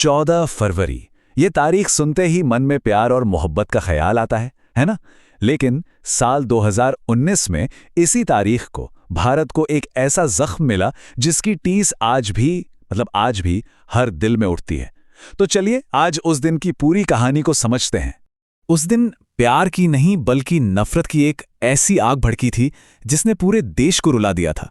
14 फरवरी। ये तारीख सुनते ही मन में प्यार और मोहब्बत का ख्याल आता है ना? लेकिन साल 2019 में इसी तारीख को भारत को एक ऐसा जख्म मिला जिसकी टीस आज भी हर दिल में उठती है। तो चलिए आज उस दिन की पूरी कहानी को समझते हैं। उस दिन प्यार की नहीं बल्कि नफरत की एक ऐसी आग भड़की थी जिसने पूरे देश को रुला दिया था।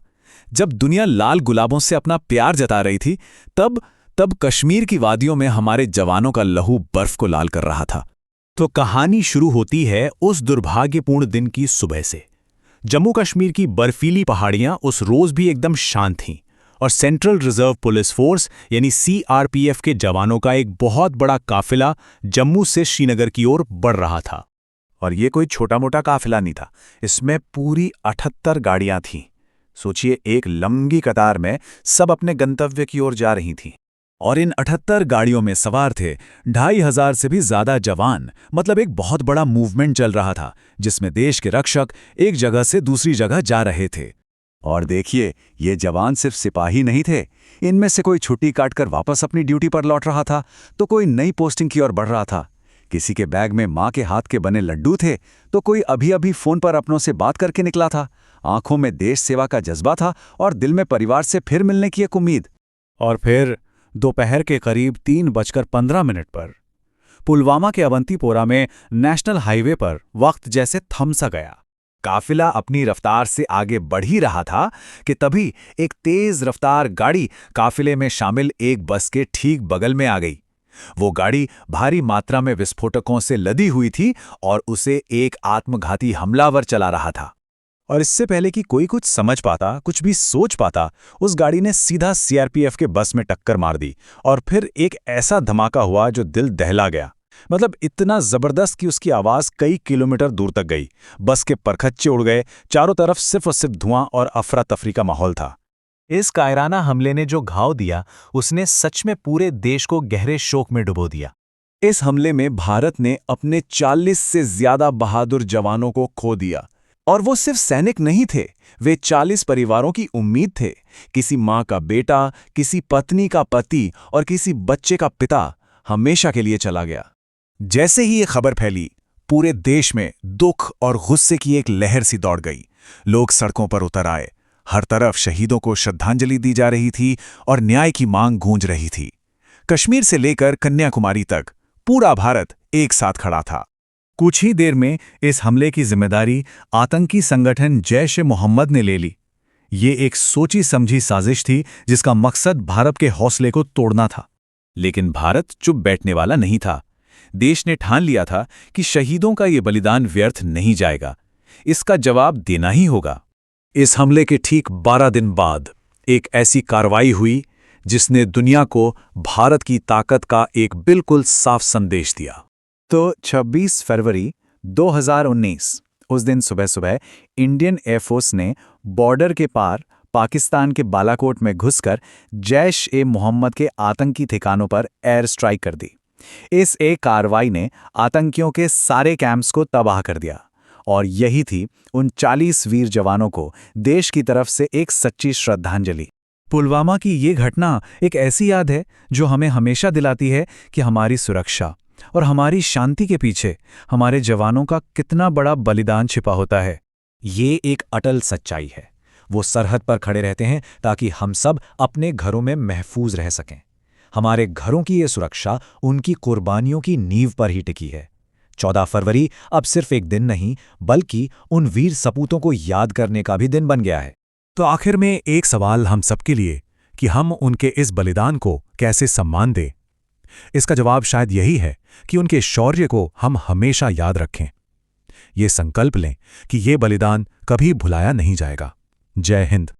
जब दुनिया लाल गुलाबों से अपना प्यार जता रही थी, तब कश्मीर की वादियों में हमारे जवानों का लहू बर्फ को लाल कर रहा था। तो कहानी शुरू होती है उस दुर्भाग्यपूर्ण दिन की सुबह से। जम्मू कश्मीर की बर्फीली पहाड़ियां उस रोज भी एकदम शांत थीं और सेंट्रल रिजर्व पुलिस फोर्स यानी सीआरपीएफ के जवानों का एक बहुत बड़ा काफिला जम्मू से श्रीनगर की ओर बढ़ रहा था। और ये कोई छोटा मोटा काफिला नहीं था, इसमें पूरी 78 गाड़ियां थीं। सोचिए, एक लंबी कतार में सब अपने गंतव्य की ओर जा रही थीं। और इन 78 गाड़ियों में सवार थे 2500 से भी ज्यादा जवान। मतलब एक बहुत बड़ा मूवमेंट चल रहा था जिसमें देश के रक्षक एक जगह से दूसरी जगह जा रहे थे। और देखिए, ये जवान सिर्फ सिपाही नहीं थे। इनमें से कोई छुट्टी काटकर वापस अपनी ड्यूटी पर लौट रहा था, तो कोई नई पोस्टिंग की ओर बढ़ रहा था। किसी के बैग में माँ के हाथ के बने लड्डू थे, तो कोई अभी फोन पर अपनों से बात करके निकला था। आंखों में देश सेवा का जज्बा था और दिल में परिवार से फिर मिलने की एक उम्मीद। और फिर दोपहर के करीब 3:15 पर पुलवामा के अवंतीपोरा में नेशनल हाईवे पर वक्त जैसे थम सा गया। काफिला अपनी रफ्तार से आगे बढ़ ही रहा था कि तभी एक तेज रफ्तार गाड़ी काफिले में शामिल एक बस के ठीक बगल में आ गई। वो गाड़ी भारी मात्रा में विस्फोटकों से लदी हुई थी और उसे एक आत्मघाती हमलावर चला रहा था। और इससे पहले कि कोई कुछ समझ पाता, कुछ भी सोच पाता, उस गाड़ी ने सीधा सीआरपीएफ के बस में टक्कर मार दी। और फिर एक ऐसा धमाका हुआ जो दिल दहला गया। मतलब इतना जबरदस्त कि उसकी आवाज कई किलोमीटर दूर तक गई। बस के परखच्चे उड़ गए, चारों तरफ सिर्फ और सिर्फ धुआं और अफरा तफरी का माहौल था। इस कायराना हमले ने जो घाव दिया, उसने सच में पूरे देश को गहरे शोक में डुबो दिया। इस हमले में भारत ने अपने 40 से ज्यादा बहादुर जवानों को खो दिया। और वो सिर्फ सैनिक नहीं थे, वे 40 परिवारों की उम्मीद थे। किसी माँ का बेटा, किसी पत्नी का पति और किसी बच्चे का पिता हमेशा के लिए चला गया। जैसे ही ये खबर फैली, पूरे देश में दुख और गुस्से की एक लहर सी दौड़ गई। लोग सड़कों पर उतर आए। हर तरफ शहीदों को श्रद्धांजलि दी जा रही थी और न्याय की मांग गूंज रही थी। कश्मीर से लेकर कन्याकुमारी तक पूरा भारत एक साथ खड़ा था। कुछ ही देर में इस हमले की जिम्मेदारी आतंकी संगठन जैश-ए-मोहम्मद ने ले ली। ये एक सोची समझी साजिश थी जिसका मकसद भारत के हौसले को तोड़ना था। लेकिन भारत चुप बैठने वाला नहीं था। देश ने ठान लिया था कि शहीदों का ये बलिदान व्यर्थ नहीं जाएगा, इसका जवाब देना ही होगा। इस हमले के ठीक 12 दिन बाद एक ऐसी कार्रवाई हुई जिसने दुनिया को भारत की ताकत का एक बिल्कुल साफ संदेश दिया। तो 26 फरवरी 2019 उस दिन सुबह सुबह इंडियन एयरफोर्स ने बॉर्डर के पार पाकिस्तान के बालाकोट में घुसकर जैश-ए-मोहम्मद के आतंकी ठिकानों पर एयर स्ट्राइक कर दी। इस एक कार्रवाई ने आतंकियों के सारे कैंप्स को तबाह कर दिया। और यही थी उन 40 वीर जवानों को देश की तरफ से एक सच्ची श्रद्धांजलि। पुलवामा की ये घटना एक ऐसी याद है जो हमें हमेशा दिलाती है कि हमारी सुरक्षा और हमारी शांति के पीछे हमारे जवानों का कितना बड़ा बलिदान छिपा होता है। ये एक अटल सच्चाई है। वो सरहद पर खड़े रहते हैं ताकि हम सब अपने घरों में महफूज रह सकें। हमारे घरों की ये सुरक्षा उनकी कुर्बानियों की नींव पर ही टिकी है। 14 फरवरी अब सिर्फ एक दिन नहीं, बल्कि उन वीर सपूतों को याद करने का भी दिन बन गया है। तो आखिर में एक सवाल हम सबके लिए कि हम उनके इस बलिदान को कैसे सम्मान दें। इसका जवाब शायद यही है कि उनके शौर्य को हम हमेशा याद रखें। ये संकल्प लें कि ये बलिदान कभी भुलाया नहीं जाएगा। जय हिंद।